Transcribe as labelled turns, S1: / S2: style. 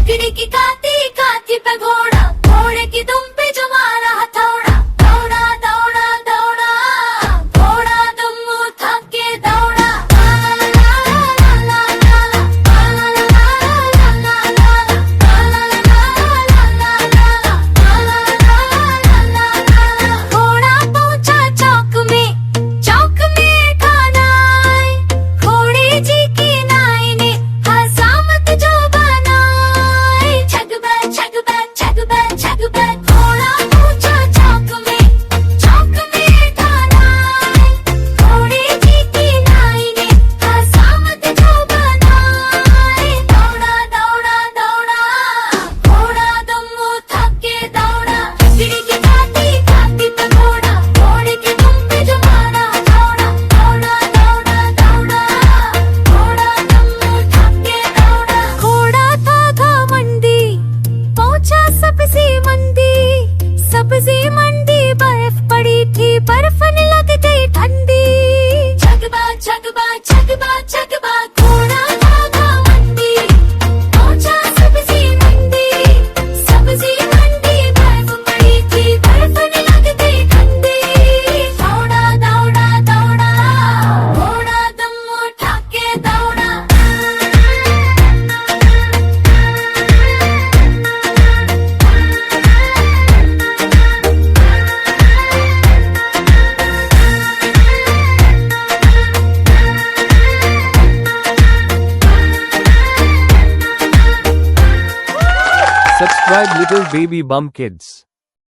S1: लकड़ी की काती काती पे घोड़ा, घोड़े की दुम पे जो मारा हथौड़ा, दौड़ा दौड़ा दौड़ा, घोड़ा दुम उठा के दौड़ा। घोड़ा पहुंचा चौक में, चौक में खाना आए, घोड़े जी की नाई ने हसामत जो बनाए। छगबा छगबा छगबा छगबा, घोड़ा पहुंचा चौक में, चौक में खाना आए, घोड़े जी की नाई ने हसामत जो बनाए। दौड़ा दौड़ा दौड़ा, घोड़ा दुम उठा के दौड़ा, लकड़ी की काती काती पे घोड़ा, घोड़े की दुम पे जो मारा हथौड़ा, दौड़ा दौड़ा दौड़ा, घोड़ा दुम उठा के दौड़ा। घोड़ा था घमंडी, पहुंचा सब्जी मंडी, सब्जी मंडी बर्फ पड़ी थी, बर्फ ने लग गई ठंडी। छगबा छगबा छगबा छगबा, घोड़ा था घमंडी, पहुंचा सब्जी मंडी, सब्जी मंडी बर्फ पड़ी थी, बर्फ ने लग गई ठंडी। दौड़ा दौड़ा दौड़ा, घोड़ा दुम उठा के दौड़ा।
S2: Subscribe Little Baby Bum Kids.